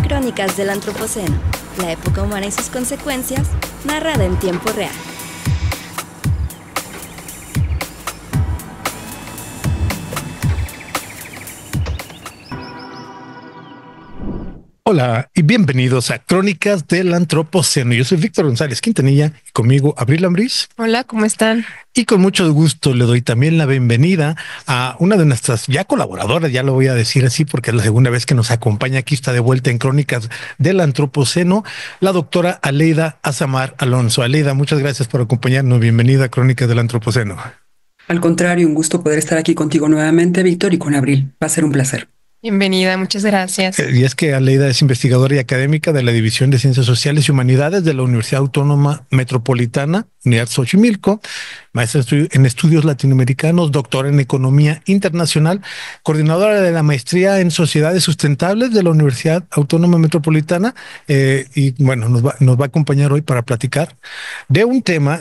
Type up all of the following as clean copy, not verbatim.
Crónicas del Antropoceno, la época humana y sus consecuencias, narrada en tiempo real. Hola y bienvenidos a Crónicas del Antropoceno. Yo soy Víctor González Quintanilla y conmigo Abril Ambrís. Hola, ¿cómo están? Y con mucho gusto le doy también la bienvenida a una de nuestras ya colaboradoras, ya lo voy a decir así porque es la segunda vez que nos acompaña. Aquí está de vuelta en Crónicas del Antropoceno, la doctora Aleida Azamar Alonso. Aleida, muchas gracias por acompañarnos. Bienvenida a Crónicas del Antropoceno. Al contrario, un gusto poder estar aquí contigo nuevamente, Víctor, y con Abril. Va a ser un placer. Bienvenida, muchas gracias. Y es que Aleida es investigadora y académica de la División de Ciencias Sociales y Humanidades de la Universidad Autónoma Metropolitana, Unidad Xochimilco, maestra en estudios latinoamericanos, doctora en economía internacional, coordinadora de la maestría en sociedades sustentables de la Universidad Autónoma Metropolitana, y bueno, nos va a acompañar hoy para platicar de un tema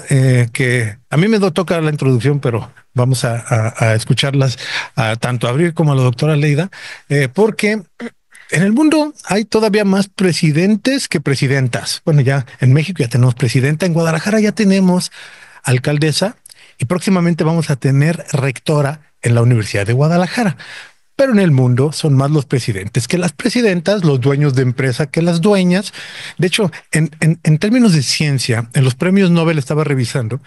que a mí me toca la introducción, pero vamos a escucharlas tanto a Abril como a la doctora Aleida, porque en el mundo hay todavía más presidentes que presidentas. Bueno, ya en México ya tenemos presidenta, en Guadalajara ya tenemos alcaldesa y próximamente vamos a tener rectora en la Universidad de Guadalajara. Pero en el mundo son más los presidentes que las presidentas, los dueños de empresa que las dueñas. De hecho, en términos de ciencia, en los premios Nobel estaba revisando,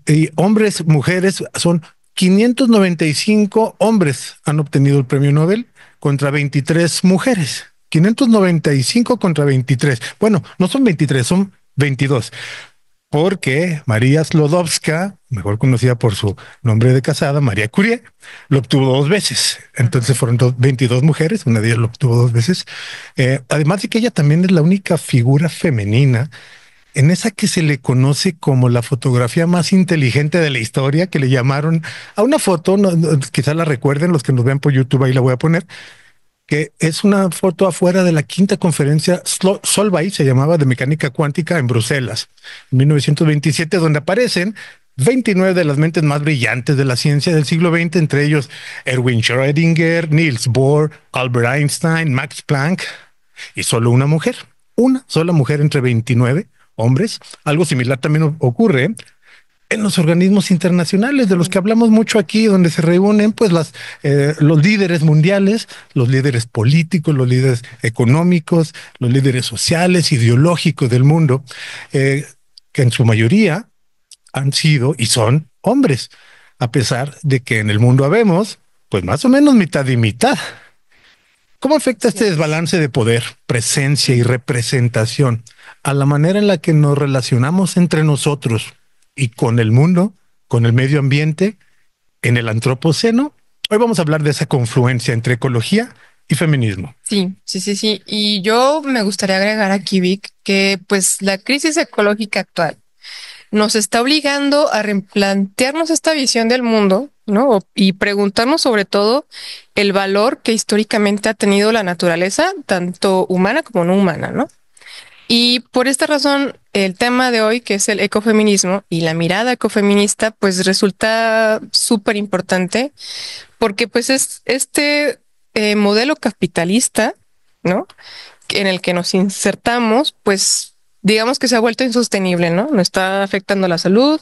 y hombres, mujeres, son 595 hombres han obtenido el premio Nobel contra 23 mujeres. 595 contra 23. Bueno, no son 23, son 22. Porque María Sklodowska, mejor conocida por su nombre de casada, María Curie, lo obtuvo 2 veces. Entonces fueron 22 mujeres, una de ellas lo obtuvo 2 veces. Además de que ella también es la única figura femenina en esa que se le conoce como la fotografía más inteligente de la historia, que le llamaron a una foto, quizás la recuerden los que nos vean por YouTube, ahí la voy a poner, que es una foto afuera de la quinta conferencia Solvay, se llamaba, de mecánica cuántica en Bruselas, en 1927, donde aparecen 29 de las mentes más brillantes de la ciencia del siglo XX, entre ellos Erwin Schrödinger, Niels Bohr, Albert Einstein, Max Planck, y solo una sola mujer entre 29 hombres. Algo similar también ocurre en los organismos internacionales de los que hablamos mucho aquí, donde se reúnen pues los líderes mundiales, los líderes políticos, los líderes económicos, los líderes sociales, ideológicos del mundo, que en su mayoría han sido y son hombres, a pesar de que en el mundo habemos pues más o menos mitad y mitad. ¿Cómo afecta este desbalance de poder, presencia y representación a la manera en la que nos relacionamos entre nosotros y con el mundo, con el medio ambiente, en el antropoceno? Hoy vamos a hablar de esa confluencia entre ecología y feminismo. Sí. Y yo me gustaría agregar aquí, Vic, que pues la crisis ecológica actual nos está obligando a replantearnos esta visión del mundo, ¿no? Y preguntarnos sobre todo el valor que históricamente ha tenido la naturaleza, tanto humana como no humana, ¿no? Y por esta razón, el tema de hoy, que es el ecofeminismo y la mirada ecofeminista, pues resulta súper importante porque pues es este modelo capitalista, ¿no? En el que nos insertamos, pues digamos que se ha vuelto insostenible, ¿no? Nos está afectando la salud,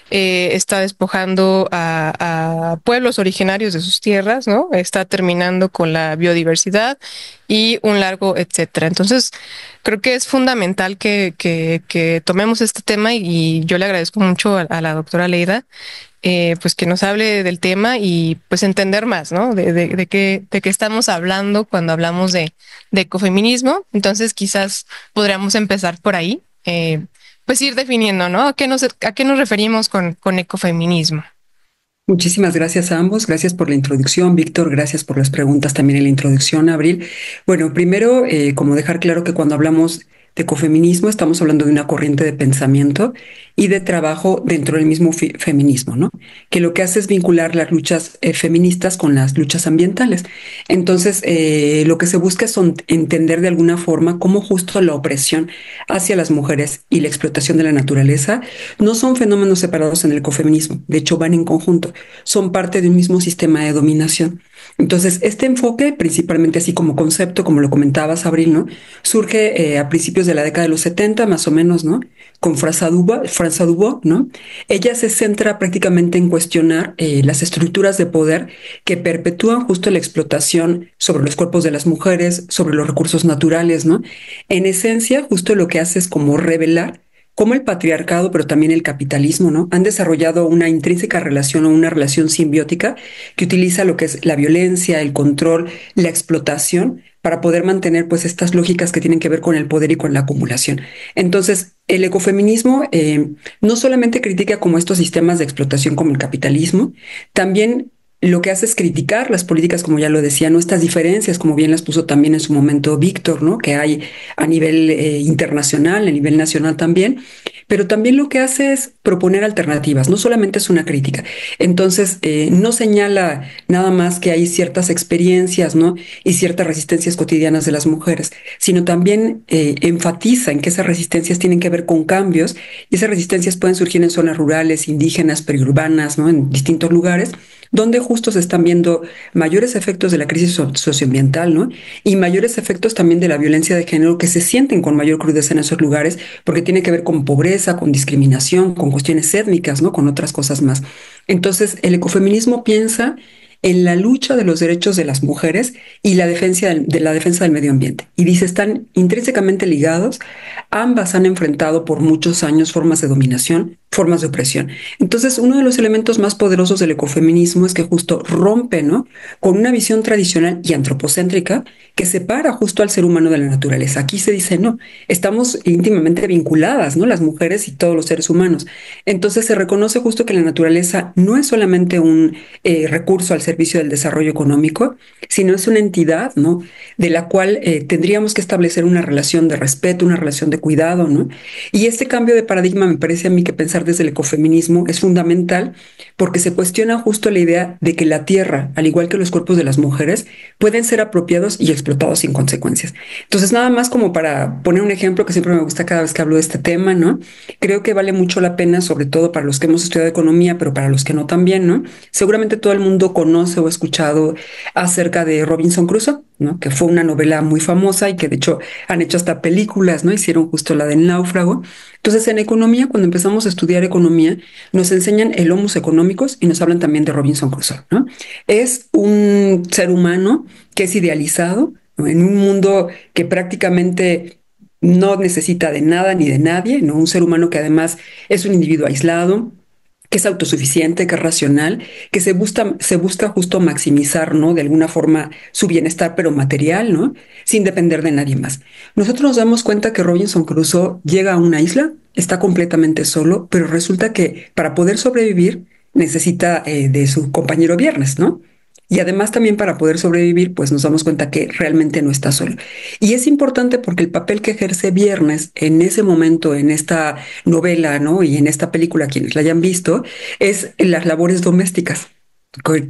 está despojando a pueblos originarios de sus tierras, ¿no? Está terminando con la biodiversidad y un largo etcétera. Entonces, creo que es fundamental que tomemos este tema y yo le agradezco mucho a la doctora Aleida, pues que nos hable del tema y pues entender más, ¿no? De qué estamos hablando cuando hablamos de ecofeminismo. Entonces, quizás podríamos empezar por ahí. Pues ir definiendo, ¿no? ¿A qué nos referimos con ecofeminismo? Muchísimas gracias a ambos. Gracias por la introducción, Víctor. Gracias por las preguntas también en la introducción, Abril. Bueno, primero, como dejar claro que cuando hablamos de ecofeminismo, estamos hablando de una corriente de pensamiento y de trabajo dentro del mismo feminismo, ¿no? Que lo que hace es vincular las luchas feministas con las luchas ambientales. Entonces, lo que se busca es entender de alguna forma cómo justo la opresión hacia las mujeres y la explotación de la naturaleza no son fenómenos separados en el ecofeminismo, de hecho van en conjunto, son parte de un mismo sistema de dominación. Entonces, este enfoque, principalmente así como concepto, como lo comentabas, Abril, ¿no? Surge a principios de la década de los 70, más o menos, ¿no? Con Françoise Dubos, ¿no? Ella se centra prácticamente en cuestionar las estructuras de poder que perpetúan justo la explotación sobre los cuerpos de las mujeres, sobre los recursos naturales, ¿no? En esencia, justo lo que hace es como revelar cómo el patriarcado, pero también el capitalismo, ¿no? Han desarrollado una intrínseca relación o una relación simbiótica que utiliza lo que es la violencia, el control, la explotación para poder mantener pues estas lógicas que tienen que ver con el poder y con la acumulación. Entonces, el ecofeminismo no solamente critica como estos sistemas de explotación como el capitalismo, también lo que hace es criticar las políticas, como ya lo decía, ¿no? Estas diferencias, como bien las puso también en su momento Víctor, ¿no? Que hay a nivel internacional, a nivel nacional también, pero también lo que hace es proponer alternativas, no solamente es una crítica. Entonces, no señala nada más que hay ciertas experiencias, ¿no? Y ciertas resistencias cotidianas de las mujeres, sino también enfatiza en que esas resistencias tienen que ver con cambios y esas resistencias pueden surgir en zonas rurales, indígenas, periurbanas, ¿no? En distintos lugares donde justo se están viendo mayores efectos de la crisis socioambiental, ¿no? Y mayores efectos también de la violencia de género que se sienten con mayor crudeza en esos lugares, porque tiene que ver con pobreza, con discriminación, con cuestiones étnicas, ¿no? Con otras cosas más. Entonces, el ecofeminismo piensa en la lucha de los derechos de las mujeres y la defensa del medio ambiente. Y dice, están intrínsecamente ligados, ambas han enfrentado por muchos años formas de dominación, formas de opresión. Entonces, uno de los elementos más poderosos del ecofeminismo es que justo rompe, ¿no? Con una visión tradicional y antropocéntrica que separa justo al ser humano de la naturaleza. Aquí se dice, no, estamos íntimamente vinculadas, ¿no? Las mujeres y todos los seres humanos. Entonces, se reconoce justo que la naturaleza no es solamente un recurso al servicio del desarrollo económico, sino es una entidad, ¿no? De la cual tendríamos que establecer una relación de respeto, una relación de cuidado, ¿no? Y este cambio de paradigma me parece a mí que pensar desde el ecofeminismo es fundamental porque se cuestiona justo la idea de que la tierra, al igual que los cuerpos de las mujeres, pueden ser apropiados y explotados sin consecuencias. Entonces, nada más como para poner un ejemplo que siempre me gusta cada vez que hablo de este tema, ¿no? Creo que vale mucho la pena, sobre todo para los que hemos estudiado economía, pero para los que no también, ¿no? Seguramente todo el mundo conoce o ha escuchado acerca de Robinson Crusoe, ¿no? Que fue una novela muy famosa y que de hecho han hecho hasta películas, ¿no? Hicieron justo la del náufrago. Entonces, en economía, cuando empezamos a estudiar economía, nos enseñan el Homo económicos y nos hablan también de Robinson Crusoe, ¿no? Es un ser humano que es idealizado, ¿no? En un mundo que prácticamente no necesita de nada ni de nadie, ¿no? Un ser humano que además es un individuo aislado, que es autosuficiente, que es racional, que se busca justo maximizar, ¿no? De alguna forma su bienestar, pero material, ¿no? Sin depender de nadie más. Nosotros nos damos cuenta que Robinson Crusoe llega a una isla, está completamente solo, pero resulta que para poder sobrevivir necesita de su compañero Viernes, ¿no? Y además también para poder sobrevivir, pues nos damos cuenta que realmente no está solo. Y es importante porque el papel que ejerce Viernes en ese momento, en esta novela, ¿no? Y en esta película, quienes la hayan visto, es las labores domésticas.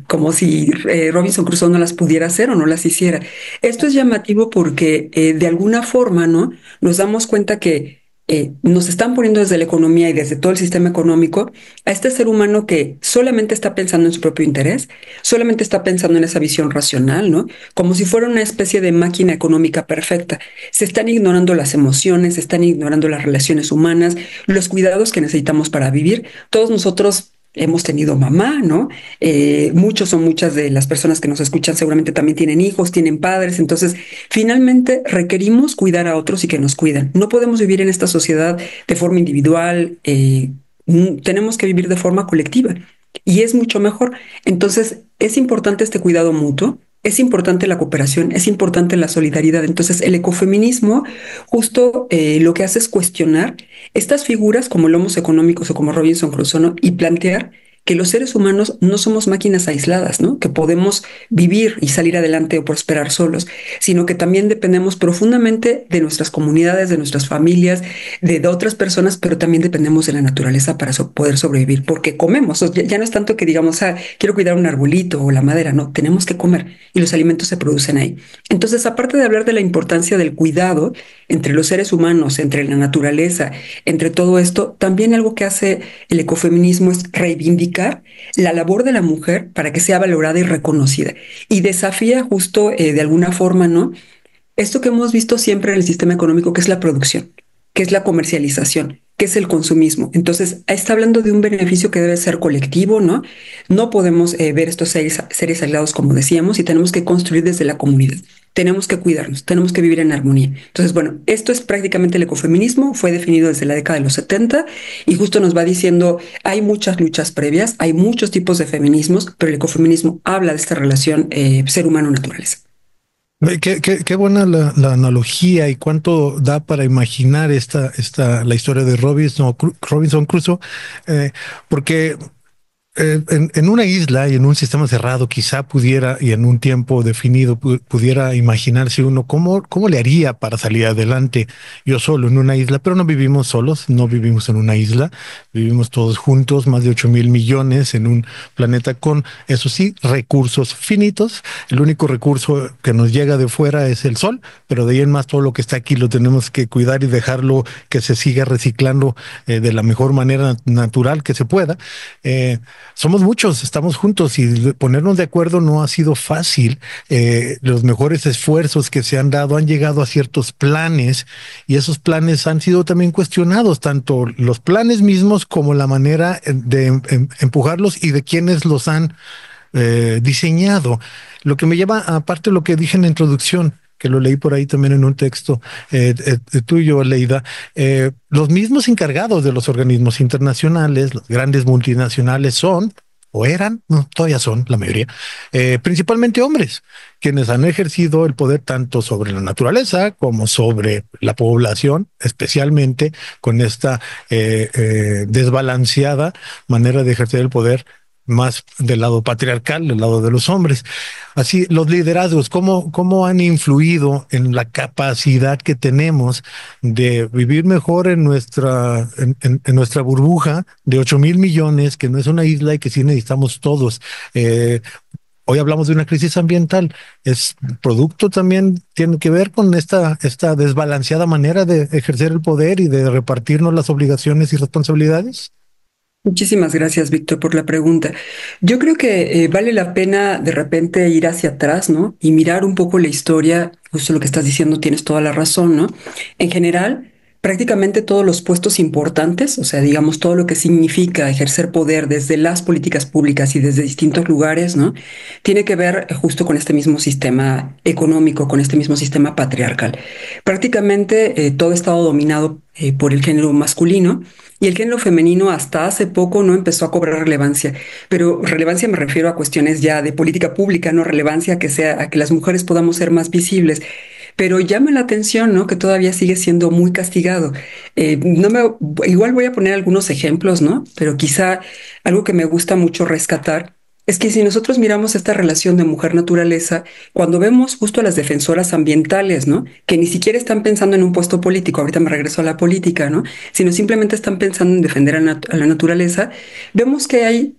Como si Robinson Crusoe no las pudiera hacer o no las hiciera. Esto es llamativo porque de alguna forma, ¿no? Nos damos cuenta que nos están poniendo desde la economía y desde todo el sistema económico a este ser humano que solamente está pensando en su propio interés, solamente está pensando en esa visión racional, ¿no? Como si fuera una especie de máquina económica perfecta. Se están ignorando las emociones, se están ignorando las relaciones humanas, los cuidados que necesitamos para vivir. Todos nosotros hemos tenido mamá, ¿no? Muchos o muchas de las personas que nos escuchan seguramente también tienen hijos, tienen padres, entonces finalmente requerimos cuidar a otros y que nos cuidan. No podemos vivir en esta sociedad de forma individual, tenemos que vivir de forma colectiva y es mucho mejor. Entonces es importante este cuidado mutuo. Es importante la cooperación, es importante la solidaridad. Entonces, el ecofeminismo justo lo que hace es cuestionar estas figuras como el Homo económicos o como Robinson Crusoe, ¿no? Y plantear que los seres humanos no somos máquinas aisladas, ¿no? Que podemos vivir y salir adelante o prosperar solos, sino que también dependemos profundamente de nuestras comunidades, de nuestras familias, de otras personas, pero también dependemos de la naturaleza para poder sobrevivir, porque comemos. O sea, ya no es tanto que digamos, quiero cuidar un arbolito o la madera, no, tenemos que comer y los alimentos se producen ahí. Entonces, aparte de hablar de la importancia del cuidado entre los seres humanos, entre la naturaleza, entre todo esto, también algo que hace el ecofeminismo es reivindicar la labor de la mujer para que sea valorada y reconocida. Y desafía justo de alguna forma, ¿no? Esto que hemos visto siempre en el sistema económico, que es la producción, que es la comercialización, que es el consumismo. Entonces, está hablando de un beneficio que debe ser colectivo, ¿no? No podemos ver estos seres aislados, como decíamos, y tenemos que construir desde la comunidad. Tenemos que cuidarnos, tenemos que vivir en armonía. Entonces, bueno, esto es prácticamente el ecofeminismo, fue definido desde la década de los 70 y justo nos va diciendo, hay muchas luchas previas, hay muchos tipos de feminismos, pero el ecofeminismo habla de esta relación ser humano-naturaleza. Qué buena la analogía y cuánto da para imaginar la historia de Robinson Crusoe, porque en una isla y en un sistema cerrado quizá pudiera, y en un tiempo definido, pudiera imaginarse uno cómo le haría para salir adelante yo solo en una isla, pero no vivimos solos, no vivimos en una isla, vivimos todos juntos, más de 8,000 millones en un planeta con, eso sí, recursos finitos. El único recurso que nos llega de fuera es el sol, pero de ahí en más todo lo que está aquí lo tenemos que cuidar y dejarlo que se siga reciclando de la mejor manera natural que se pueda. Somos muchos, estamos juntos y ponernos de acuerdo no ha sido fácil. Los mejores esfuerzos que se han dado han llegado a ciertos planes y esos planes han sido también cuestionados, tanto los planes mismos como la manera de empujarlos y de quienes los han diseñado. Lo que me lleva, aparte de lo que dije en la introducción, que lo leí por ahí también en un texto tuyo, Leida, los mismos encargados de los organismos internacionales, las grandes multinacionales son, o eran, no, todavía son la mayoría, principalmente hombres, quienes han ejercido el poder tanto sobre la naturaleza como sobre la población, especialmente con esta desbalanceada manera de ejercer el poder más del lado patriarcal, del lado de los hombres. Así, los liderazgos, ¿cómo han influido en la capacidad que tenemos de vivir mejor en nuestra burbuja de 8,000 millones, que no es una isla y que sí necesitamos todos? Hoy hablamos de una crisis ambiental. Es producto también, tiene que ver con esta desbalanceada manera de ejercer el poder y de repartirnos las obligaciones y responsabilidades. Muchísimas gracias, Víctor, por la pregunta. Yo creo que vale la pena de repente ir hacia atrás, ¿no? Y mirar un poco la historia, justo lo que estás diciendo, tienes toda la razón, ¿no? En general, prácticamente todos los puestos importantes, o sea, digamos, todo lo que significa ejercer poder desde las políticas públicas y desde distintos lugares, ¿no? Tiene que ver justo con este mismo sistema económico, con este mismo sistema patriarcal. Prácticamente todo ha estado dominado por el género masculino. Y el género femenino hasta hace poco no empezó a cobrar relevancia, pero relevancia me refiero a cuestiones ya de política pública, no relevancia a que las mujeres podamos ser más visibles. Pero llama la atención, ¿no? Que todavía sigue siendo muy castigado. Igual voy a poner algunos ejemplos, ¿no? Pero quizá algo que me gusta mucho rescatar es que si nosotros miramos esta relación de mujer-naturaleza, cuando vemos justo a las defensoras ambientales, ¿no? Que ni siquiera están pensando en un puesto político, ahorita me regreso a la política, ¿no? Sino simplemente están pensando en defender a la naturaleza, vemos que hay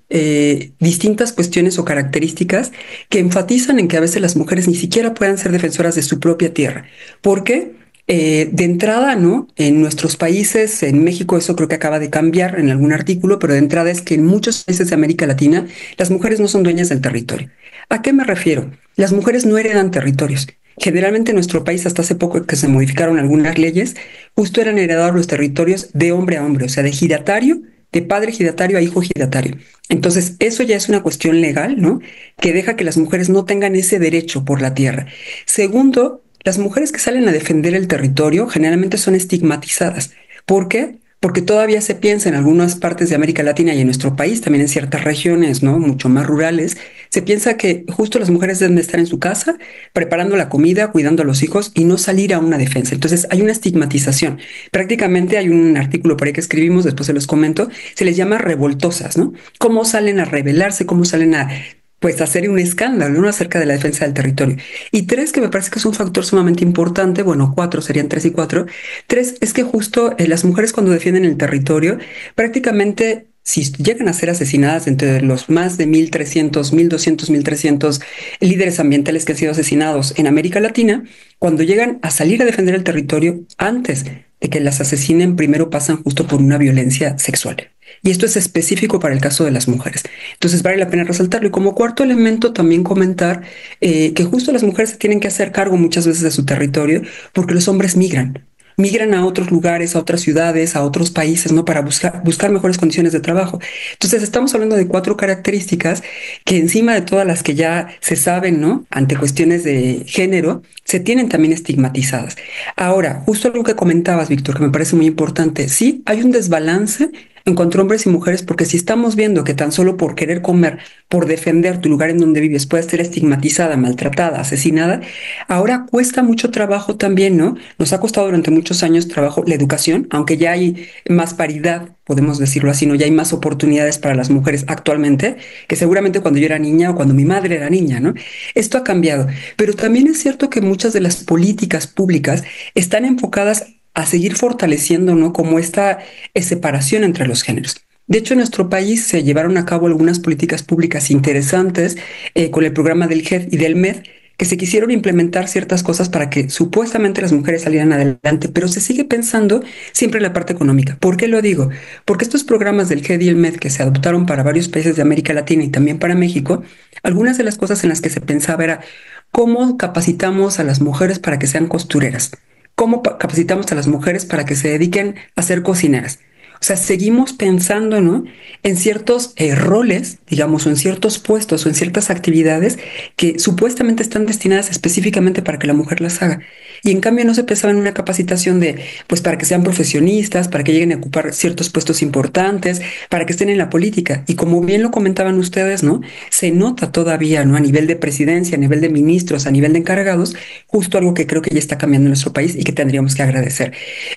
distintas cuestiones o características que enfatizan en que a veces las mujeres ni siquiera puedan ser defensoras de su propia tierra. ¿Por qué? De entrada, ¿no? En nuestros países, en México eso creo que acaba de cambiar en algún artículo, pero de entrada es que en muchos países de América Latina las mujeres no son dueñas del territorio. ¿A qué me refiero? Las mujeres no heredan territorios. Generalmente en nuestro país, hasta hace poco que se modificaron algunas leyes, justo eran heredados los territorios de hombre a hombre, o sea, de ejidatario, de padre ejidatario a hijo ejidatario. Entonces, eso ya es una cuestión legal, ¿no? Que deja que las mujeres no tengan ese derecho por la tierra. Segundo, las mujeres que salen a defender el territorio generalmente son estigmatizadas. ¿Por qué? porque todavía se piensa en algunas partes de América Latina y en nuestro país, también en ciertas regiones, ¿no? Mucho más rurales, se piensa que justo las mujeres deben estar en su casa, preparando la comida, cuidando a los hijos y no salir a una defensa. Entonces hay una estigmatización. Prácticamente hay un artículo por ahí que escribimos, después se los comento, se les llama revoltosas, ¿no? Cómo salen a rebelarse, cómo salen a pues hacer un escándalo, ¿no? Acerca de la defensa del territorio. Y tres, que me parece que es un factor sumamente importante, bueno, cuatro, serían tres y cuatro. Tres, es que justo las mujeres cuando defienden el territorio, prácticamente si llegan a ser asesinadas entre los más de 1.300, 1.200, 1.300 líderes ambientales que han sido asesinados en América Latina, cuando llegan a salir a defender el territorio, antes de que las asesinen, primero pasan justo por una violencia sexual. Y esto es específico para el caso de las mujeres. Entonces vale la pena resaltarlo. Y como cuarto elemento también comentar que justo las mujeres se tienen que hacer cargo muchas veces de su territorio porque los hombres migran. Migran a otros lugares, a otras ciudades, a otros países, ¿no? Para buscar mejores condiciones de trabajo. Entonces estamos hablando de cuatro características que encima de todas las que ya se saben, ¿no? Ante cuestiones de género, se tienen también estigmatizadas. Ahora, justo algo que comentabas, Víctor, que me parece muy importante. Sí, hay un desbalance entre hombres y mujeres, porque si estamos viendo que tan solo por querer comer, por defender tu lugar en donde vives, puedes ser estigmatizada, maltratada, asesinada, ahora cuesta mucho trabajo también, ¿no? Nos ha costado durante muchos años trabajo la educación, aunque ya hay más paridad, podemos decirlo así, ¿no? Ya hay más oportunidades para las mujeres actualmente, que seguramente cuando yo era niña o cuando mi madre era niña, ¿no? Esto ha cambiado, pero también es cierto que muchas de las políticas públicas están enfocadas a seguir fortaleciendo, ¿no? Como esta separación entre los géneros. De hecho, en nuestro país se llevaron a cabo algunas políticas públicas interesantes con el programa del GED y del MED, que se quisieron implementar ciertas cosas para que supuestamente las mujeres salieran adelante, pero se sigue pensando siempre en la parte económica. ¿Por qué lo digo? Porque estos programas del GED y el MED que se adoptaron para varios países de América Latina y también para México, algunas de las cosas en las que se pensaba era cómo capacitamos a las mujeres para que sean costureras, cómo capacitamos a las mujeres para que se dediquen a ser cocineras. O sea, seguimos pensando, ¿no? En ciertos roles, digamos, o en ciertos puestos o en ciertas actividades que supuestamente están destinadas específicamente para que la mujer las haga. Y en cambio no se pensaba en una capacitación de, pues, para que sean profesionistas, para que lleguen a ocupar ciertos puestos importantes, para que estén en la política. Y como bien lo comentaban ustedes, ¿no? Se nota todavía, ¿no? A nivel de presidencia, a nivel de ministros, a nivel de encargados, justo algo que creo que ya está cambiando en nuestro país y que tendríamos que agradecer.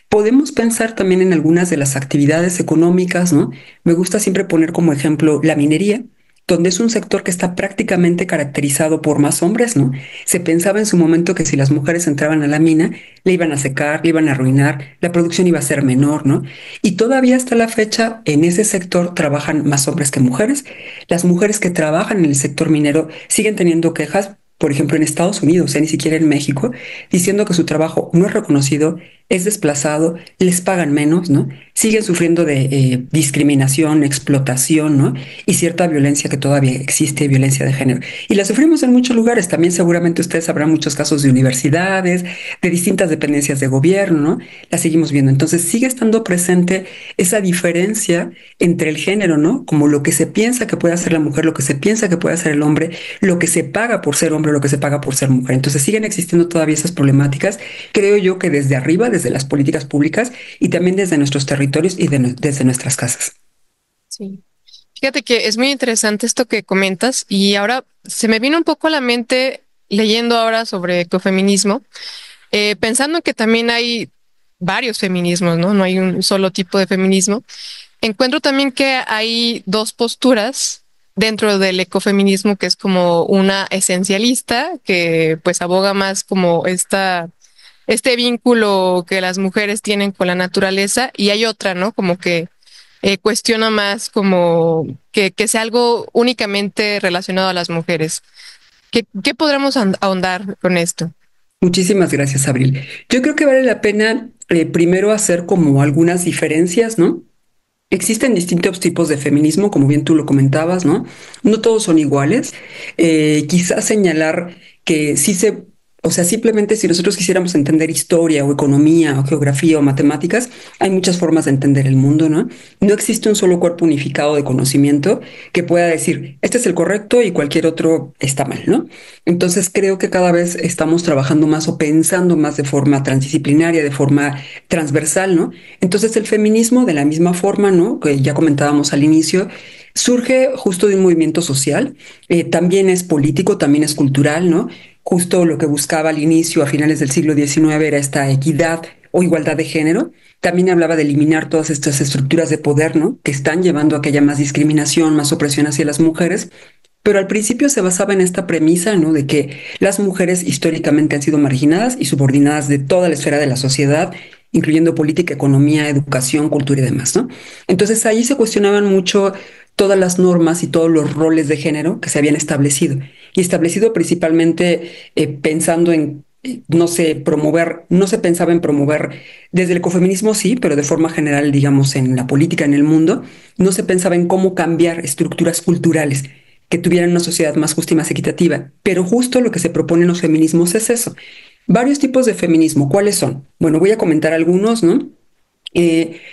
Podemos pensar también en algunas de las actividades económicas, ¿no? Me gusta siempre poner como ejemplo la minería, donde es un sector que está prácticamente caracterizado por más hombres, ¿no? Se pensaba en su momento que si las mujeres entraban a la mina, le iban a secar, le iban a arruinar, la producción iba a ser menor, ¿no? Y todavía hasta la fecha en ese sector trabajan más hombres que mujeres. Las mujeres que trabajan en el sector minero siguen teniendo quejas, por ejemplo, en Estados Unidos, ni siquiera en México, diciendo que su trabajo no es reconocido, es desplazado, les pagan menos, ¿no? Siguen sufriendo de discriminación, explotación, ¿no? Y cierta violencia que todavía existe, violencia de género. Y la sufrimos en muchos lugares. También seguramente ustedes sabrán muchos casos de universidades, de distintas dependencias de gobierno, ¿no? La seguimos viendo. Entonces sigue estando presente esa diferencia entre el género, ¿no? Como lo que se piensa que puede hacer la mujer, lo que se piensa que puede hacer el hombre, lo que se paga por ser hombre, lo que se paga por ser mujer. Entonces siguen existiendo todavía esas problemáticas. Creo yo que desde arriba, desde las políticas públicas y también desde nuestros territorios y desde nuestras casas. Sí. Fíjate que es muy interesante esto que comentas y ahora se me vino un poco a la mente leyendo ahora sobre ecofeminismo, pensando que también hay varios feminismos, ¿no? No hay un solo tipo de feminismo. Encuentro también que hay dos posturas dentro del ecofeminismo, que es como una esencialista, que pues aboga más como este vínculo que las mujeres tienen con la naturaleza, y hay otra, ¿no? Como que cuestiona más como que sea algo únicamente relacionado a las mujeres. ¿Qué podremos ahondar con esto? Muchísimas gracias, Abril. Yo creo que vale la pena primero hacer como algunas diferencias, ¿no? Existen distintos tipos de feminismo, como bien tú lo comentabas, ¿no? No todos son iguales. Quizás señalar que sí se O sea, simplemente si nosotros quisiéramos entender historia o economía o geografía o matemáticas, hay muchas formas de entender el mundo, ¿no? No existe un solo cuerpo unificado de conocimiento que pueda decir, este es el correcto y cualquier otro está mal, ¿no? Entonces creo que cada vez estamos trabajando más o pensando más de forma transdisciplinaria, de forma transversal, ¿no? Entonces el feminismo de la misma forma, ¿no? Que ya comentábamos al inicio, surge justo de un movimiento social, también es político, también es cultural, ¿no? Justo lo que buscaba al inicio, a finales del siglo XIX, era esta equidad o igualdad de género. También hablaba de eliminar todas estas estructuras de poder, ¿no? Que están llevando a que haya más discriminación, más opresión hacia las mujeres. Pero al principio se basaba en esta premisa, ¿no? De que las mujeres históricamente han sido marginadas y subordinadas de toda la esfera de la sociedad, incluyendo política, economía, educación, cultura y demás, ¿no? Entonces ahí se cuestionaban mucho todas las normas y todos los roles de género que se habían establecido. Y establecido principalmente pensando en, no sé, promover, no se pensaba en promover desde el ecofeminismo, sí, pero de forma general, digamos, en la política, en el mundo, no se pensaba en cómo cambiar estructuras culturales que tuvieran una sociedad más justa y más equitativa. Pero justo lo que se propone en los feminismos es eso. Varios tipos de feminismo. ¿Cuáles son? Bueno, voy a comentar algunos, ¿no?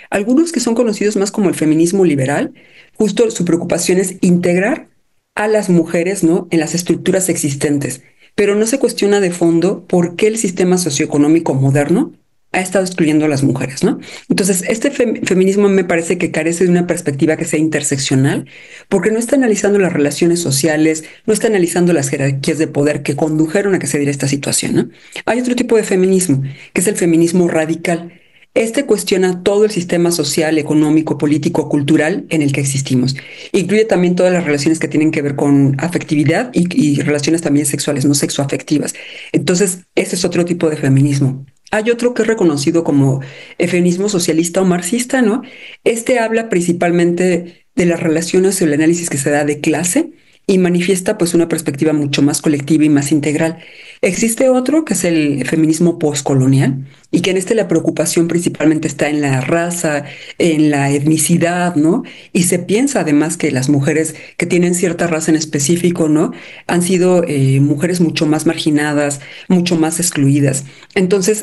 Algunos que son conocidos más como el feminismo liberal, justo su preocupación es integrar a las mujeres, ¿no? En las estructuras existentes, pero no se cuestiona de fondo por qué el sistema socioeconómico moderno ha estado excluyendo a las mujeres, ¿no? Entonces, este feminismo me parece que carece de una perspectiva que sea interseccional, porque no está analizando las relaciones sociales, no está analizando las jerarquías de poder que condujeron a que se diera esta situación, ¿no? Hay otro tipo de feminismo, que es el feminismo radical. Este cuestiona todo el sistema social, económico, político, cultural en el que existimos. Incluye también todas las relaciones que tienen que ver con afectividad y relaciones también sexuales, no sexoafectivas. Entonces, ese es otro tipo de feminismo. Hay otro que es reconocido como el feminismo socialista o marxista, ¿no? Este habla principalmente de las relaciones y el análisis que se da de clase y manifiesta pues una perspectiva mucho más colectiva y más integral. Existe otro que es el feminismo postcolonial y que en este la preocupación principalmente está en la raza, en la etnicidad, ¿no? Y se piensa además que las mujeres que tienen cierta raza en específico, ¿no? Han sido mujeres mucho más marginadas, mucho más excluidas. Entonces,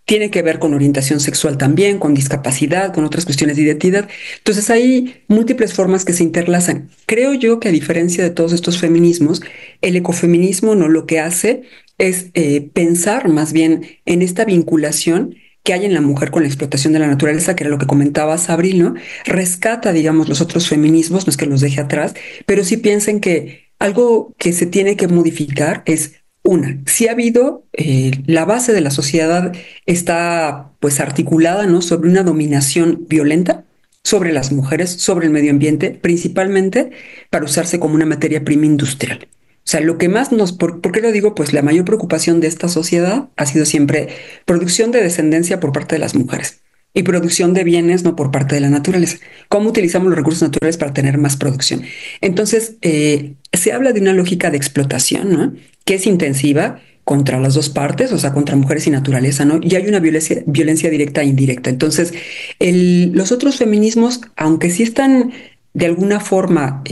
tiene que ver con orientación sexual también, con discapacidad, con otras cuestiones de identidad. Entonces hay múltiples formas que se interlazan. Creo yo que a diferencia de todos estos feminismos, el ecofeminismo no lo que hace es pensar más bien en esta vinculación que hay en la mujer con la explotación de la naturaleza, que era lo que comentabas, Abril, ¿no? Rescata, digamos, los otros feminismos, no es que los deje atrás, pero sí piensen que algo que se tiene que modificar es una, si ha habido, la base de la sociedad está pues articulada, ¿no? Sobre una dominación violenta sobre las mujeres, sobre el medio ambiente, principalmente para usarse como una materia prima industrial. O sea, lo que más ¿por qué lo digo? Pues la mayor preocupación de esta sociedad ha sido siempre producción de descendencia por parte de las mujeres y producción de bienes, no por parte de la naturaleza. ¿Cómo utilizamos los recursos naturales para tener más producción? Entonces, se habla de una lógica de explotación, ¿no? Que es intensiva contra las dos partes, o sea, contra mujeres y naturaleza, ¿no? Y hay una violencia directa e indirecta. Entonces, los otros feminismos, aunque sí están de alguna forma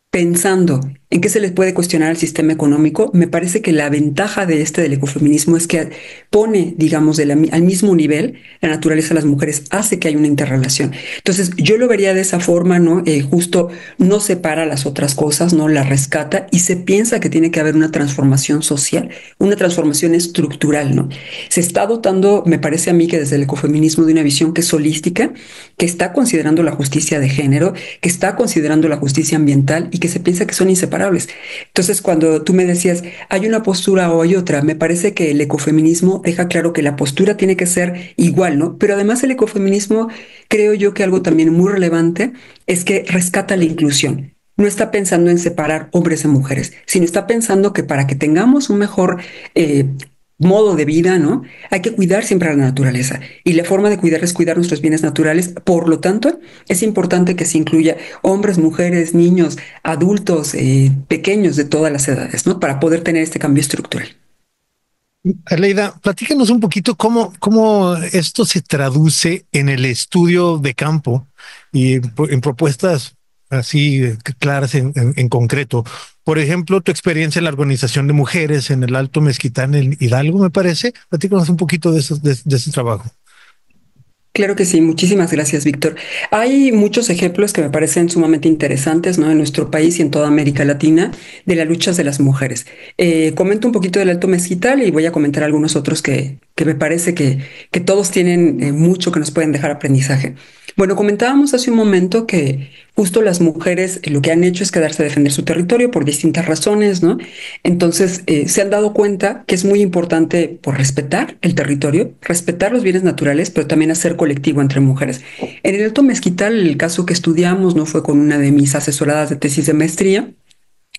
pensando en qué se les puede cuestionar al sistema económico, me parece que la ventaja de del ecofeminismo es que pone, digamos, al mismo nivel la naturaleza de las mujeres, hace que haya una interrelación. Entonces, yo lo vería de esa forma, ¿no? Justo no separa las otras cosas, no las rescata y se piensa que tiene que haber una transformación social, una transformación estructural, ¿no? Se está dotando, me parece a mí que desde el ecofeminismo de una visión que es holística, que está considerando la justicia de género, que está considerando la justicia ambiental y que se piensa que son inseparables. Entonces, cuando tú me decías, hay una postura o hay otra, me parece que el ecofeminismo deja claro que la postura tiene que ser igual, ¿no? Pero además el ecofeminismo, creo yo que algo también muy relevante es que rescata la inclusión. No está pensando en separar hombres de mujeres, sino está pensando que para que tengamos un mejor modo de vida, ¿no? Hay que cuidar siempre a la naturaleza y la forma de cuidar es cuidar nuestros bienes naturales. Por lo tanto, es importante que se incluya hombres, mujeres, niños, adultos, pequeños de todas las edades, ¿no? Para poder tener este cambio estructural. Aleida, platícanos un poquito cómo esto se traduce en el estudio de campo y en propuestas así claras en concreto. Por ejemplo, tu experiencia en la organización de mujeres en el Alto Mezquitán, en Hidalgo, me parece. Platícanos un poquito de ese trabajo. Claro que sí, muchísimas gracias, Víctor. Hay muchos ejemplos que me parecen sumamente interesantes, ¿no? En nuestro país y en toda América Latina, de las luchas de las mujeres. Comento un poquito del Alto Mezquital y voy a comentar algunos otros que me parece que todos tienen mucho que nos pueden dejar aprendizaje. Bueno, comentábamos hace un momento que justo las mujeres lo que han hecho es quedarse a defender su territorio por distintas razones, ¿no? Entonces, se han dado cuenta que es muy importante por respetar el territorio, respetar los bienes naturales, pero también hacer colectivo entre mujeres. En el Alto Mezquital, el caso que estudiamos no fue con una de mis asesoradas de tesis de maestría.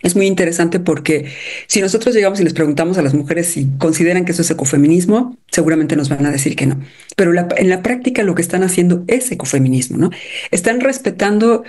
Es muy interesante porque si nosotros llegamos y les preguntamos a las mujeres si consideran que eso es ecofeminismo, seguramente nos van a decir que no. Pero en la práctica lo que están haciendo es ecofeminismo, ¿no? Están respetando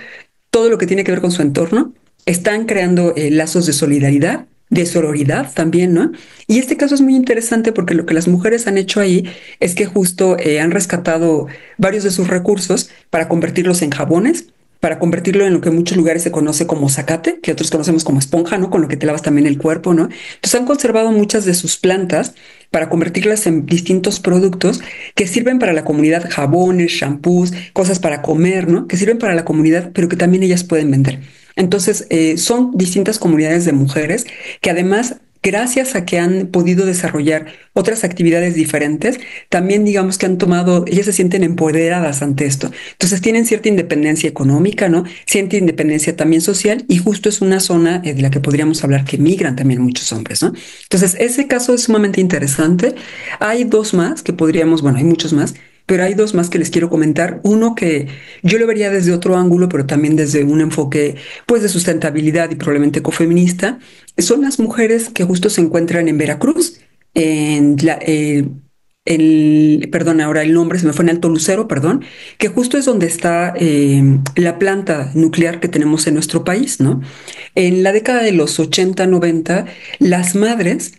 todo lo que tiene que ver con su entorno, están creando lazos de solidaridad, de sororidad también, ¿no? Y este caso es muy interesante porque lo que las mujeres han hecho ahí es que justo han rescatado varios de sus recursos para convertirlos en jabones, para convertirlo en lo que en muchos lugares se conoce como zacate, que otros conocemos como esponja, ¿no? Con lo que te lavas también el cuerpo, ¿no? Entonces han conservado muchas de sus plantas para convertirlas en distintos productos que sirven para la comunidad, jabones, shampoos, cosas para comer, ¿no? Que sirven para la comunidad, pero que también ellas pueden vender. Entonces, son distintas comunidades de mujeres que además, gracias a que han podido desarrollar otras actividades diferentes, también digamos que han tomado, ellas se sienten empoderadas ante esto. Entonces tienen cierta independencia económica, ¿no? Cierta independencia también social y justo es una zona de la que podríamos hablar que migran también muchos hombres, ¿no? Entonces ese caso es sumamente interesante. Hay dos más que podríamos, bueno, hay muchos más, pero hay dos más que les quiero comentar. Uno que yo lo vería desde otro ángulo, pero también desde un enfoque pues de sustentabilidad y probablemente ecofeminista. Son las mujeres que justo se encuentran en Veracruz, en perdón, ahora el nombre se me fue, en Alto Lucero, perdón, que justo es donde está la planta nuclear que tenemos en nuestro país, ¿no? En la década de los 80, 90, las madres,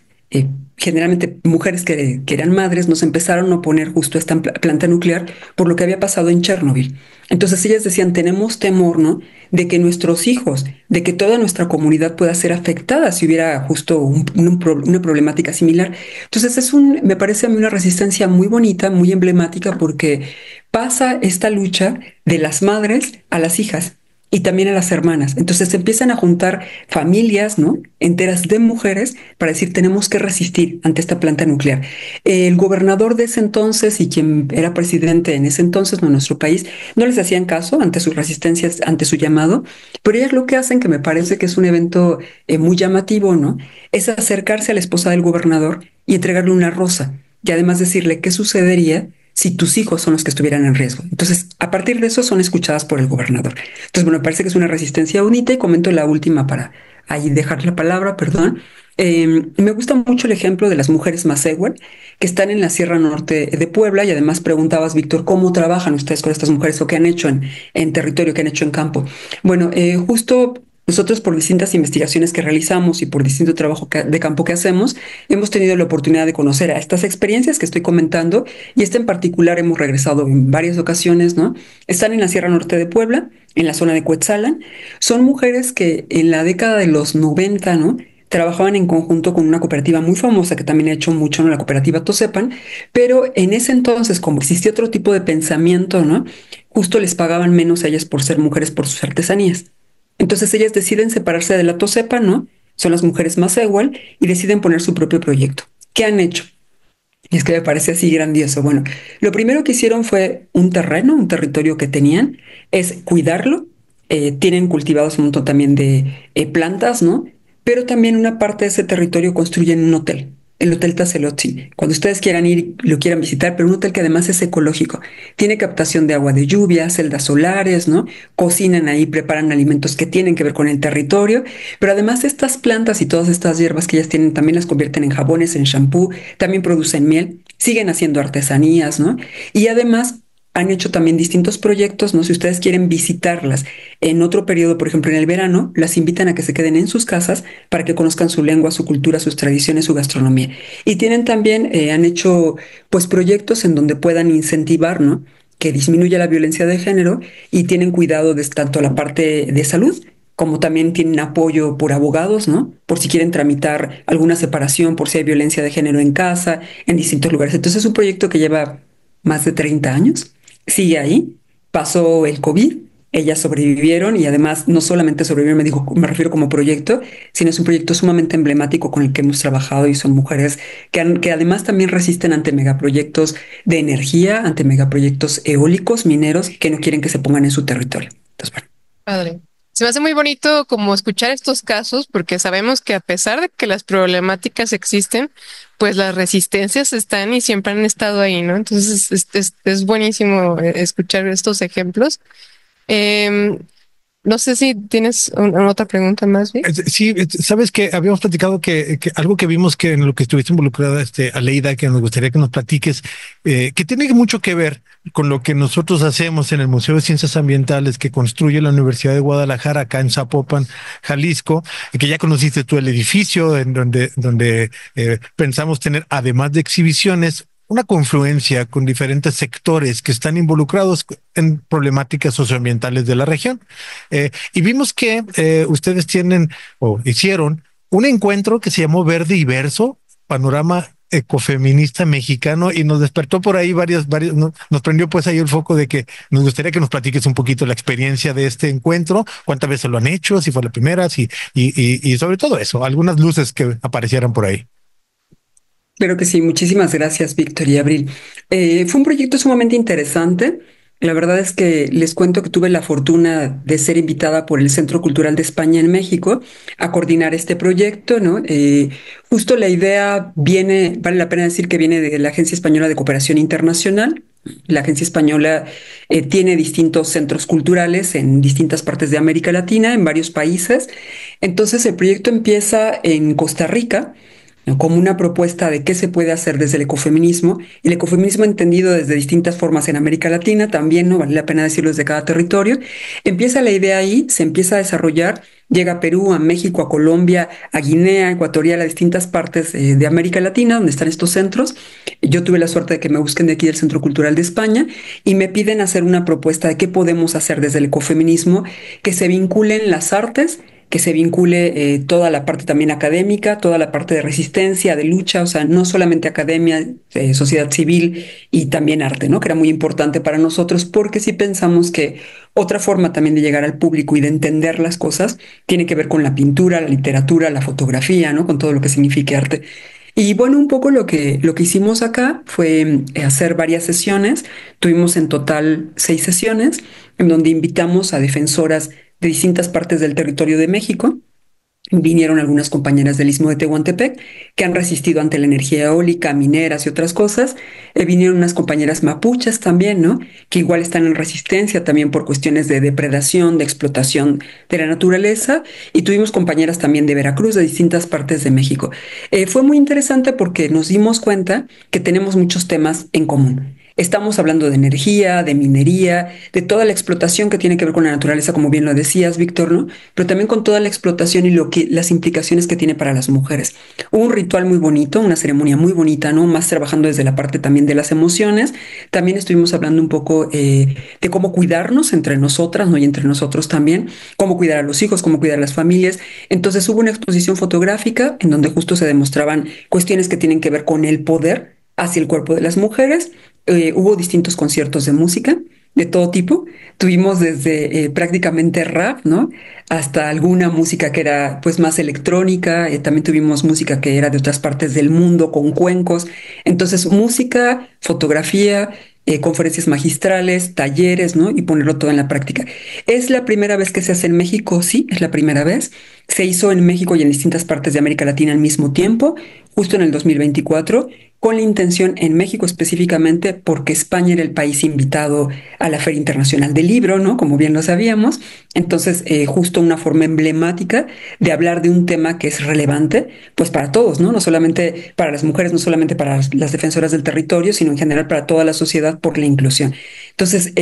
generalmente mujeres que eran madres, nos empezaron a oponer justo a esta planta nuclear por lo que había pasado en Chernobyl. Entonces ellas decían, tenemos temor, ¿no? De que nuestros hijos, de que toda nuestra comunidad pueda ser afectada si hubiera justo una problemática similar. Entonces me parece a mí una resistencia muy bonita, muy emblemática, porque pasa esta lucha de las madres a las hijas y también a las hermanas. Entonces se empiezan a juntar familias, ¿no? Enteras de mujeres para decir tenemos que resistir ante esta planta nuclear. El gobernador de ese entonces y quien era presidente en ese entonces, no, en nuestro país, no les hacían caso ante sus resistencias, ante su llamado, pero ellas lo que hacen, que me parece que es un evento muy llamativo, ¿no? Es acercarse a la esposa del gobernador y entregarle una rosa y además decirle qué sucedería si tus hijos son los que estuvieran en riesgo. Entonces, a partir de eso son escuchadas por el gobernador. Entonces, bueno, me parece que es una resistencia bonita y comento la última para ahí dejar la palabra, perdón. Me gusta mucho el ejemplo de las mujeres Masehual, que están en la Sierra Norte de Puebla y además preguntabas, Víctor, ¿cómo trabajan ustedes con estas mujeres o qué han hecho en territorio, qué han hecho en campo? Bueno, justo nosotros por distintas investigaciones que realizamos y por distinto trabajo de campo que hacemos, hemos tenido la oportunidad de conocer a estas experiencias que estoy comentando y esta en particular hemos regresado en varias ocasiones, ¿no? Están en la Sierra Norte de Puebla, en la zona de Cuetzalan. Son mujeres que en la década de los 90, ¿no? Trabajaban en conjunto con una cooperativa muy famosa que también ha hecho mucho, ¿no? La cooperativa Tosepan, pero en ese entonces, como existía otro tipo de pensamiento, ¿no? Justo les pagaban menos a ellas por ser mujeres por sus artesanías. Entonces ellas deciden separarse de la Tosepa, ¿no? Son las mujeres más igual y deciden poner su propio proyecto. ¿Qué han hecho? Y es que me parece así grandioso. Bueno, lo primero que hicieron fue un terreno, un territorio que tenían, es cuidarlo. Tienen cultivados un montón también de plantas, ¿no? Pero también una parte de ese territorio construyen un hotel, el Hotel Tazelotzin. Cuando ustedes quieran ir, lo quieran visitar, pero un hotel que además es ecológico. Tiene captación de agua de lluvia, celdas solares, ¿no? Cocinan ahí, preparan alimentos que tienen que ver con el territorio, pero además estas plantas y todas estas hierbas que ellas tienen también las convierten en jabones, en shampoo, también producen miel, siguen haciendo artesanías, ¿no? Y además han hecho también distintos proyectos, ¿no? Si ustedes quieren visitarlas en otro periodo, por ejemplo en el verano, las invitan a que se queden en sus casas para que conozcan su lengua, su cultura, sus tradiciones, su gastronomía. Y tienen también, han hecho pues proyectos en donde puedan incentivar, ¿no? que disminuya la violencia de género y tienen cuidado de tanto la parte de salud como también tienen apoyo por abogados, ¿no? Por si quieren tramitar alguna separación, por si hay violencia de género en casa, en distintos lugares. Entonces es un proyecto que lleva más de 30 años, sigue ahí, pasó el COVID, ellas sobrevivieron y además no solamente sobrevivieron, me refiero como proyecto, sino es un proyecto sumamente emblemático con el que hemos trabajado y son mujeres que además también resisten ante megaproyectos de energía, ante megaproyectos eólicos, mineros, que no quieren que se pongan en su territorio. Entonces, bueno. Padre. Se me hace muy bonito como escuchar estos casos porque sabemos que a pesar de que las problemáticas existen, pues las resistencias están y siempre han estado ahí, ¿no? Entonces es buenísimo escuchar estos ejemplos. Em, no sé si tienes otra pregunta más, Vic. Sí, sabes que habíamos platicado que algo que vimos que en lo que estuviste involucrada, Aleida, que nos gustaría que nos platiques, que tiene mucho que ver con lo que nosotros hacemos en el Museo de Ciencias Ambientales que construye la Universidad de Guadalajara acá en Zapopan, Jalisco, y que ya conociste tú el edificio en donde pensamos tener, además de exhibiciones, una confluencia con diferentes sectores que están involucrados en problemáticas socioambientales de la región. Y vimos que ustedes tienen o hicieron un encuentro que se llamó Verde y Verso, panorama ecofeminista mexicano, y nos despertó por ahí nos prendió pues ahí el foco de que nos gustaría que nos platiques un poquito la experiencia de este encuentro, cuántas veces lo han hecho, si fue la primera, y sobre todo eso, algunas luces que aparecieran por ahí. Claro que sí, muchísimas gracias, Víctor y Abril. Fue un proyecto sumamente interesante. La verdad es que les cuento que tuve la fortuna de ser invitada por el Centro Cultural de España en México a coordinar este proyecto, ¿no? Justo la idea viene, vale la pena decir que viene de la Agencia Española de Cooperación Internacional. La Agencia Española tiene distintos centros culturales en distintas partes de América Latina, en varios países. Entonces el proyecto empieza en Costa Rica, ¿no? Como una propuesta de qué se puede hacer desde el ecofeminismo, y el ecofeminismo entendido desde distintas formas en América Latina, también no vale la pena decirlo desde cada territorio. Empieza la idea ahí, se empieza a desarrollar, llega a Perú, a México, a Colombia, a Guinea Ecuatorial, a distintas partes de América Latina, donde están estos centros. Yo tuve la suerte de que me busquen de aquí del Centro Cultural de España y me piden hacer una propuesta de qué podemos hacer desde el ecofeminismo, que se vinculen las artes, que se vincule toda la parte también académica, toda la parte de resistencia, de lucha, o sea, no solamente academia, sociedad civil y también arte, ¿no? Que era muy importante para nosotros porque sí pensamos que otra forma también de llegar al público y de entender las cosas tiene que ver con la pintura, la literatura, la fotografía, ¿no? Con todo lo que signifique arte. Y bueno, un poco lo que hicimos acá fue hacer varias sesiones. Tuvimos en total 6 sesiones en donde invitamos a defensoras de distintas partes del territorio de México. Vinieron algunas compañeras del Istmo de Tehuantepec que han resistido ante la energía eólica, mineras y otras cosas. Vinieron unas compañeras mapuches también, ¿no? Que igual están en resistencia también por cuestiones de depredación, de explotación de la naturaleza. Y tuvimos compañeras también de Veracruz, de distintas partes de México. Fue muy interesante porque nos dimos cuenta que tenemos muchos temas en común. Estamos hablando de energía, de minería, de toda la explotación que tiene que ver con la naturaleza, como bien lo decías, Víctor, ¿no? Pero también con toda la explotación y las implicaciones que tiene para las mujeres. Hubo un ritual muy bonito, una ceremonia muy bonita, ¿no? Más trabajando desde la parte también de las emociones. También estuvimos hablando un poco de cómo cuidarnos entre nosotras, ¿no? Y entre nosotros también, cómo cuidar a los hijos, cómo cuidar a las familias. Entonces hubo una exposición fotográfica en donde justo se demostraban cuestiones que tienen que ver con el poder hacia el cuerpo de las mujeres. Hubo distintos conciertos de música de todo tipo. Tuvimos desde prácticamente rap, ¿no? Hasta alguna música que era pues más electrónica. También tuvimos música que era de otras partes del mundo con cuencos. Entonces, música, fotografía, conferencias magistrales, talleres, ¿no? Y ponerlo todo en la práctica. ¿Es la primera vez que se hace en México? Sí, es la primera vez. Se hizo en México y en distintas partes de América Latina al mismo tiempo, justo en el 2024, con la intención en México específicamente porque España era el país invitado a la Feria Internacional del Libro, ¿no? Como bien lo sabíamos. Entonces, justo una forma emblemática de hablar de un tema que es relevante, pues para todos, ¿no? No solamente para las mujeres, no solamente para las defensoras del territorio, sino en general para toda la sociedad por la inclusión. Entonces,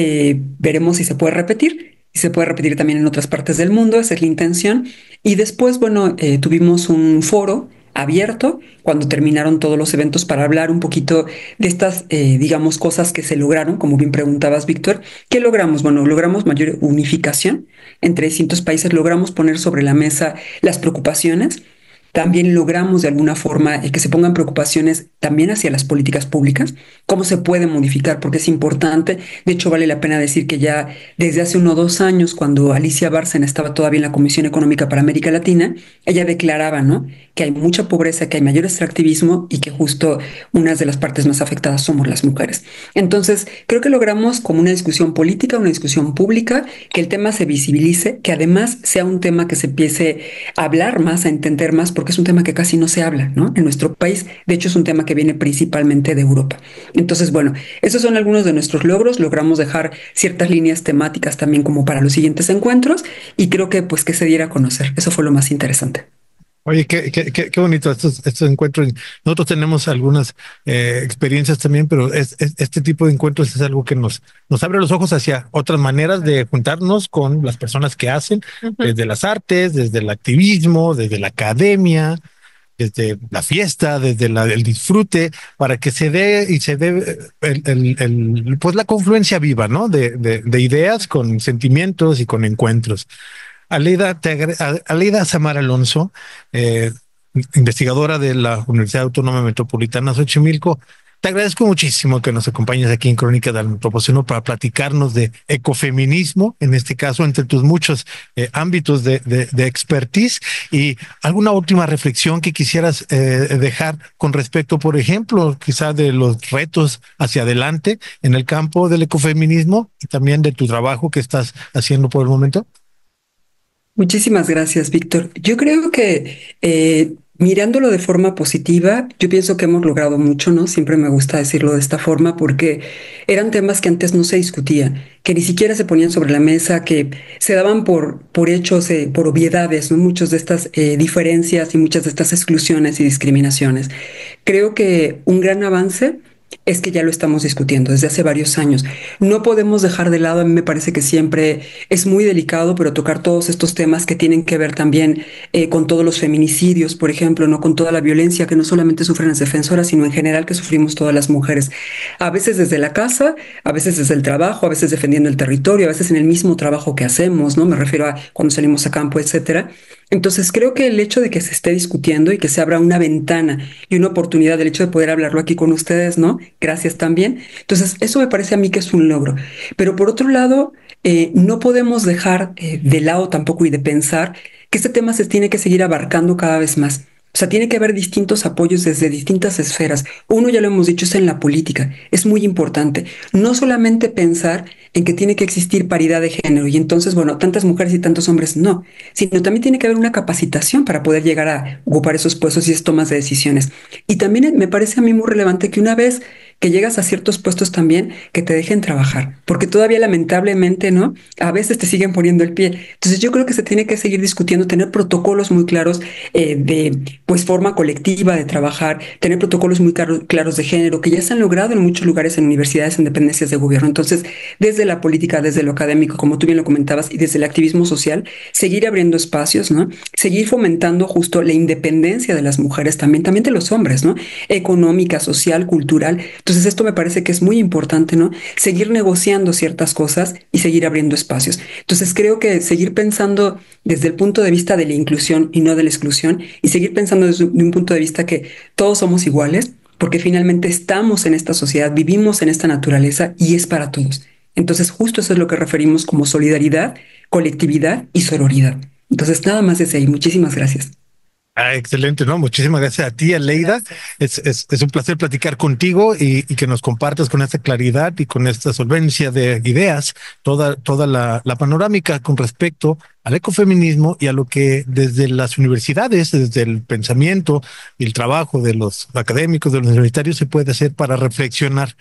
veremos si se puede repetir. Y se puede repetir también en otras partes del mundo, esa es la intención. Y después, bueno, tuvimos un foro abierto cuando terminaron todos los eventos para hablar un poquito de estas, digamos, cosas que se lograron, como bien preguntabas, Víctor. ¿Qué logramos? Bueno, logramos mayor unificación entre distintos países, logramos poner sobre la mesa las preocupaciones. También logramos de alguna forma que se pongan preocupaciones también hacia las políticas públicas, cómo se puede modificar, porque es importante. De hecho, vale la pena decir que ya desde hace 1 o 2 años, cuando Alicia Bárcena estaba todavía en la Comisión Económica para América Latina, ella declaraba, ¿no?, que hay mucha pobreza, que hay mayor extractivismo y que justo una de las partes más afectadas somos las mujeres. Entonces, creo que logramos como una discusión política, una discusión pública, que el tema se visibilice, que además sea un tema que se empiece a hablar más, a entender más, porque es un tema que casi no se habla, ¿no?, en nuestro país. De hecho, es un tema que viene principalmente de Europa. Entonces, bueno, esos son algunos de nuestros logros. Logramos dejar ciertas líneas temáticas también como para los siguientes encuentros y creo que pues que se diera a conocer. Eso fue lo más interesante. Oye, qué bonito estos encuentros. Nosotros tenemos algunas experiencias también, pero este tipo de encuentros es algo que nos abre los ojos hacia otras maneras de juntarnos con las personas que hacen, desde las artes, desde el activismo, desde la academia, desde la fiesta, desde el disfrute, para que se dé pues la confluencia viva, ¿no? De ideas con sentimientos y con encuentros. Aleida Samar Alonso, investigadora de la Universidad Autónoma Metropolitana Xochimilco, te agradezco muchísimo que nos acompañes aquí en Crónica del Antropoceno para platicarnos de ecofeminismo, en este caso, entre tus muchos ámbitos de expertise. Y alguna última reflexión que quisieras dejar con respecto, por ejemplo, quizá de los retos hacia adelante en el campo del ecofeminismo y también de tu trabajo que estás haciendo por el momento. Muchísimas gracias, Víctor. Yo creo que mirándolo de forma positiva, yo pienso que hemos logrado mucho, ¿no? Siempre me gusta decirlo de esta forma porque eran temas que antes no se discutían, que ni siquiera se ponían sobre la mesa, que se daban por hechos, por obviedades, ¿no? Muchas de estas diferencias y muchas de estas exclusiones y discriminaciones. Creo que un gran avance es que ya lo estamos discutiendo desde hace varios años. No podemos dejar de lado, a mí me parece que siempre es muy delicado, pero tocar todos estos temas que tienen que ver también con todos los feminicidios, por ejemplo, no, con toda la violencia que no solamente sufren las defensoras, sino en general que sufrimos todas las mujeres. A veces desde la casa, a veces desde el trabajo, a veces defendiendo el territorio, a veces en el mismo trabajo que hacemos, ¿no? Me refiero a cuando salimos a campo, etcétera. Entonces creo que el hecho de que se esté discutiendo y que se abra una ventana y una oportunidad, del hecho de poder hablarlo aquí con ustedes, ¿no? Gracias también. Entonces eso me parece a mí que es un logro. Pero por otro lado, no podemos dejar de lado tampoco y de pensar que este tema se tiene que seguir abarcando cada vez más. O sea, tiene que haber distintos apoyos desde distintas esferas. Uno, ya lo hemos dicho, es en la política. Es muy importante. No solamente pensar en que tiene que existir paridad de género y entonces, bueno, tantas mujeres y tantos hombres, no, sino también tiene que haber una capacitación para poder llegar a ocupar esos puestos y esas tomas de decisiones. Y también me parece a mí muy relevante que una vez que llegas a ciertos puestos también, que te dejen trabajar, porque todavía lamentablemente, ¿no? A veces te siguen poniendo el pie. Entonces yo creo que se tiene que seguir discutiendo, tener protocolos muy claros pues forma colectiva de trabajar, tener protocolos muy claros de género, que ya se han logrado en muchos lugares, en universidades, en dependencias de gobierno. Entonces, desde la política, desde lo académico, como tú bien lo comentabas, y desde el activismo social, seguir abriendo espacios, ¿no? Seguir fomentando justo la independencia de las mujeres, también de los hombres, ¿no? Económica, social, cultural. Entonces esto me parece que es muy importante, ¿no? Seguir negociando ciertas cosas y seguir abriendo espacios. Entonces creo que seguir pensando desde el punto de vista de la inclusión y no de la exclusión, y seguir pensando desde un punto de vista que todos somos iguales, porque finalmente estamos en esta sociedad, vivimos en esta naturaleza y es para todos. Entonces justo eso es lo que referimos como solidaridad, colectividad y sororidad. Entonces nada más desde ahí. Muchísimas gracias. Excelente, ¿no? Muchísimas gracias a ti, Aleida. Es un placer platicar contigo y que nos compartas con esta claridad y con esta solvencia de ideas toda la panorámica con respecto al ecofeminismo y a lo que desde las universidades, desde el pensamiento y el trabajo de los académicos, de los universitarios, se puede hacer para reflexionar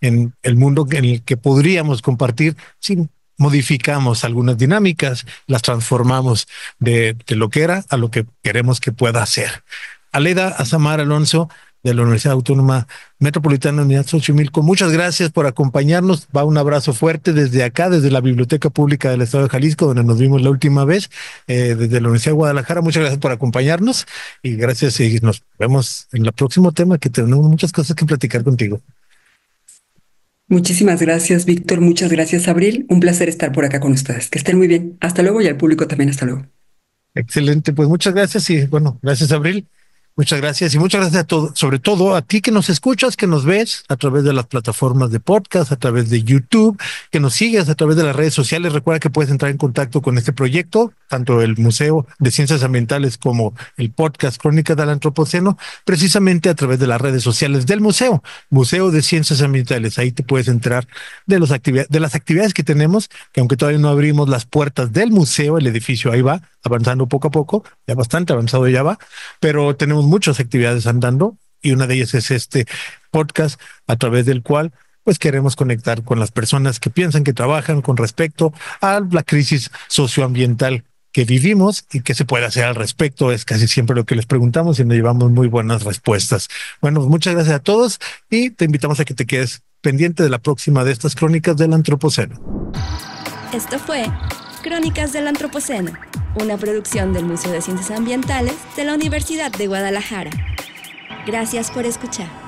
en el mundo en el que podríamos compartir sin modificamos algunas dinámicas, las transformamos de lo que era a lo que queremos que pueda ser. Aleida Samar Alonso, de la Universidad Autónoma Metropolitana Unidad Xochimilco. Muchas gracias por acompañarnos. Va un abrazo fuerte desde acá, desde la Biblioteca Pública del Estado de Jalisco, donde nos vimos la última vez, desde la Universidad de Guadalajara. Muchas gracias por acompañarnos y gracias, y nos vemos en el próximo tema, que tenemos muchas cosas que platicar contigo. Muchísimas gracias, Víctor. Muchas gracias, Abril. Un placer estar por acá con ustedes. Que estén muy bien. Hasta luego, y al público también. Hasta luego. Excelente, pues muchas gracias y bueno, gracias, Abril. Muchas gracias y muchas gracias a todos, sobre todo a ti que nos escuchas, que nos ves a través de las plataformas de podcast, a través de YouTube, que nos sigues a través de las redes sociales. Recuerda que puedes entrar en contacto con este proyecto, tanto el Museo de Ciencias Ambientales como el podcast Crónicas del Antropoceno, precisamente a través de las redes sociales del museo, Museo de Ciencias Ambientales. Ahí te puedes enterar de las actividades que tenemos, que aunque todavía no abrimos las puertas del museo, el edificio ahí va avanzando poco a poco, ya bastante avanzado ya va, pero tenemos muchas actividades andando y una de ellas es este podcast a través del cual pues queremos conectar con las personas que piensan, que trabajan con respecto a la crisis socioambiental que vivimos y qué se puede hacer al respecto. Es casi siempre lo que les preguntamos y nos llevamos muy buenas respuestas. Bueno, muchas gracias a todos y te invitamos a que te quedes pendiente de la próxima de estas Crónicas del Antropoceno. Esto fue Crónicas del Antropoceno, una producción del Museo de Ciencias Ambientales de la Universidad de Guadalajara. Gracias por escuchar.